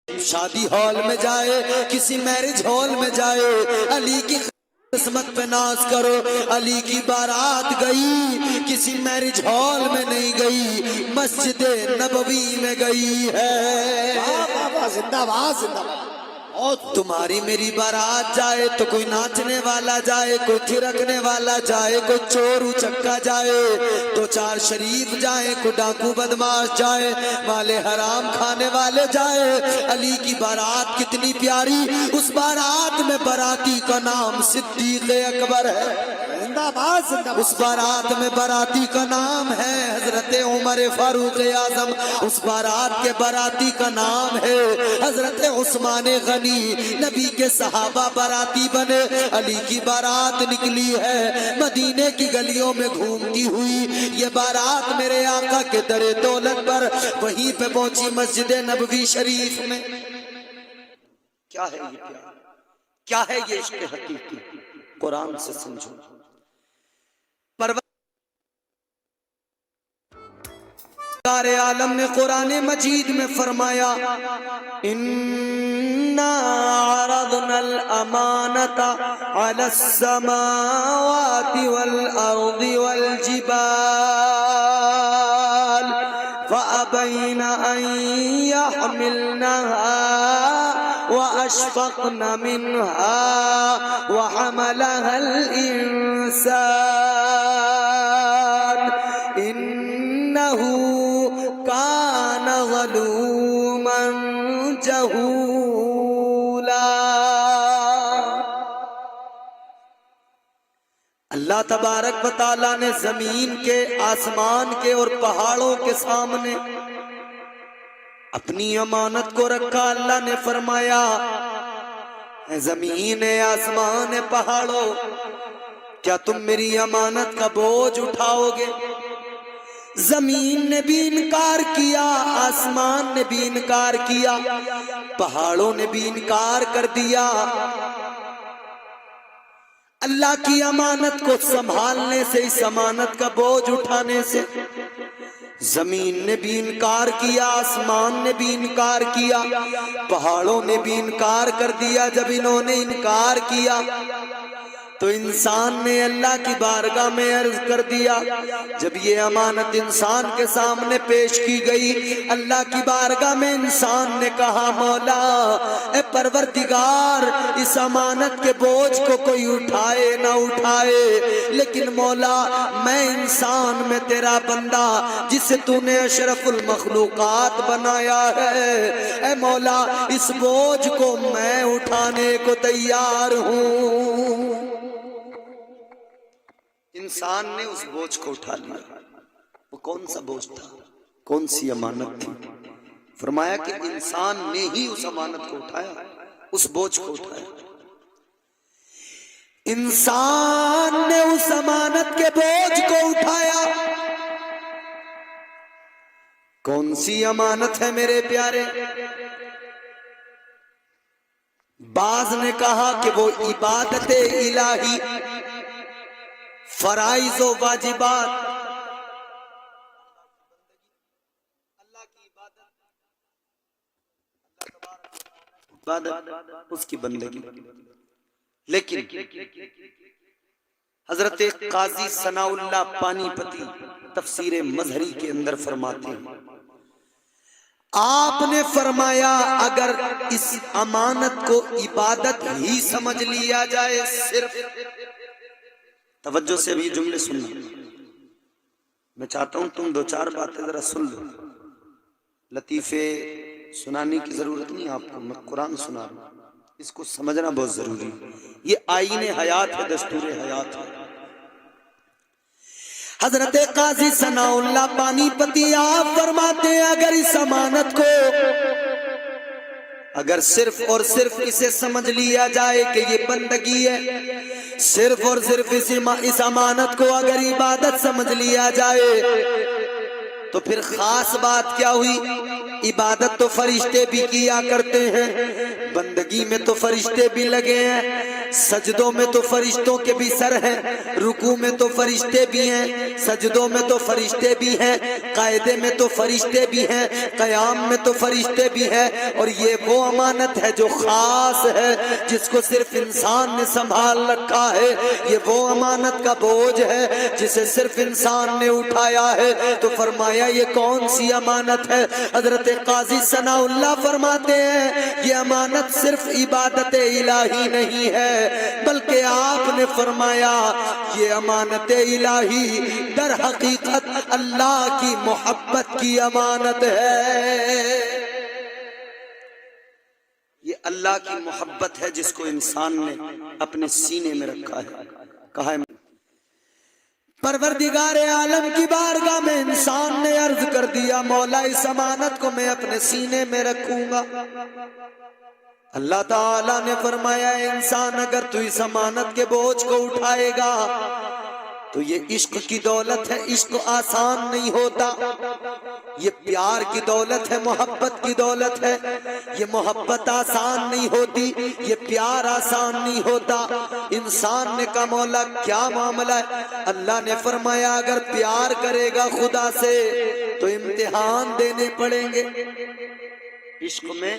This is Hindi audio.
शादी हॉल में जाए, किसी मैरिज हॉल में जाए, अली की किस्मत पे नाज करो। अली की बारात गई, किसी मैरिज हॉल में नहीं गई, मस्जिद नबवी में गई है। जिंदाबाद जिंदाबाद। और तुम्हारी मेरी बारात जाए तो कोई नाचने वाला जाए, कोई थिरकने वाला जाए, कोई चोर उचक्का जाए, तो चार शरीफ जाए, कोई डाकू बदमाश जाए, वाले हराम खाने वाले जाए। अली की बारात कितनी प्यारी, उस बारात में बाराती का नाम सिद्दीक अकबर है। जिंदाबाद जिंदाबाद। उस बारात में बाराती का नाम है हजरत उमर फारूक आजम। उस बारात के बाराती का नाम है हजरत उस्मान गनी। नबी के सहाबा बाराती बने। अली की बारात निकली है मदीने की गलियों में घूमती हुई। ये बारात मेरे आका के दरे दौलत पर वहीं पे पहुंची मस्जिद नबवी शरीफ में। क्या है ये प्यार, क्या है ये इश्क़ हकीकी, कुरान से समझो। सरकार आलम ने कुरान मजीद में फरमाया, इन्ना अरदनल अमानता अलस समावाति वल अर्दि वल जिबाल फअबैना अन यहमिलनहा व अशफक़न मिनहा व हमलहल इंसान इन्नहु कान ज़लूमन जहूला। अल्लाह तबारक व तआला ने जमीन के, आसमान के और पहाड़ों के सामने अपनी अमानत को रखा। अल्लाह ने फरमाया, जमीन है, आसमान है, पहाड़ों, क्या तुम मेरी अमानत का बोझ उठाओगे? जमीन ने भी इनकार किया, आसमान ने भी इनकार किया, पहाड़ों ने भी इनकार कर दिया। अल्लाह की अमानत को संभालने से, इस अमानत का बोझ उठाने से जमीन ने भी इनकार किया, आसमान ने भी इनकार किया, पहाड़ों ने भी इनकार कर दिया। जब इन्होंने इनकार किया तो इंसान ने अल्लाह की बारगाह में अर्ज कर दिया। जब ये अमानत इंसान के सामने पेश की गई, अल्लाह की बारगाह में इंसान ने कहा, मौला ए परवरदिगार, इस अमानत के बोझ को कोई उठाए ना उठाए, लेकिन मौला मैं इंसान में तेरा बंदा जिसे तूने अशरफुल मखलूकात बनाया है, ए मौला इस बोझ को मैं उठाने को तैयार हूँ। इंसान ने उस बोझ को उठा लिया। वो कौन सा बोझ था, कौन सी अमानत थी? फरमाया कि इंसान ने ही उस अमानत को उठाया, उस बोझ को उठाया। इंसान ने उस अमानत के बोझ को उठाया। कौन सी अमानत है मेरे प्यारे? बाज ने कहा कि वो इबादत इलाही, फराइज व वाजिबात, अल्लाह की इबादत, उसकी बंदगी। लेकिन हजरत काजी सनाउल्लाह पानीपती तफसीर मजहरी के अंदर फरमाते हैं, आपने फरमाया अगर इस अमानत को इबादत ही समझ लिया जाए, सिर्फ तवज्जो से भी जुमले सुनना, मैं चाहता हूं तुम दो चार बातें जरा सुन लो। लतीफे सुनाने की जरूरत नहीं आपको, मैं कुरान सुना रहा हूं, इसको समझना बहुत जरूरी है। ये आईने हयात है, दस्तूर हयात है। हजरत काजी सनाउल्लाह पानीपती आप फरमाते हैं, अगर इस अमानत को, अगर सिर्फ और सिर्फ इसे समझ लिया जाए कि ये बंदगी है, सिर्फ और सिर्फ इस अमानत को अगर इबादत समझ लिया जाए, तो फिर खास बात क्या हुई? इबादत तो फरिश्ते भी किया करते हैं, बंदगी में तो फरिश्ते भी लगे हैं। सजदों में तो फरिश्तों के भी सर हैं, रुकू में तो फरिश्ते भी हैं, सजदों में तो फरिश्ते भी हैं, कायदे में तो फरिश्ते भी हैं, कयाम में तो फरिश्ते भी हैं। और ये वो अमानत है जो खास है, जिसको सिर्फ इंसान ने संभाल रखा है। ये वो अमानत का बोझ है जिसे सिर्फ इंसान ने उठाया है। तो फरमाया ये कौन सी अमानत है? हजरत काजी सनाउल्लाह फरमाते हैं ये अमानत सिर्फ इबादत इलाही नहीं है, बल्कि आपने फरमाया ये अमानत इलाही दर हकीकत अल्लाह की मोहब्बत की अमानत है। ये अल्लाह की मोहब्बत है जिसको इंसान ने अपने सीने में रखा है। कहा है परवरदिगार आलम की बारगाह में इंसान ने अर्ज कर दिया मौला इस अमानत को मैं अपने सीने में रखूंगा। अल्लाह ताला ने फरमाया इंसान अगर तू इस अमानत के बोझ को उठाएगा तो ये इश्क की दौलत है, इश्क आसान नहीं होता। ये प्यार की दौलत है, मोहब्बत की दौलत है। ये मोहब्बत आसान नहीं होती, ये प्यार आसान नहीं होता। इंसान ने कहा मौला क्या मामला है? अल्लाह ने फरमाया अगर प्यार करेगा खुदा से तो इम्तिहान देने पड़ेंगे। इश्क में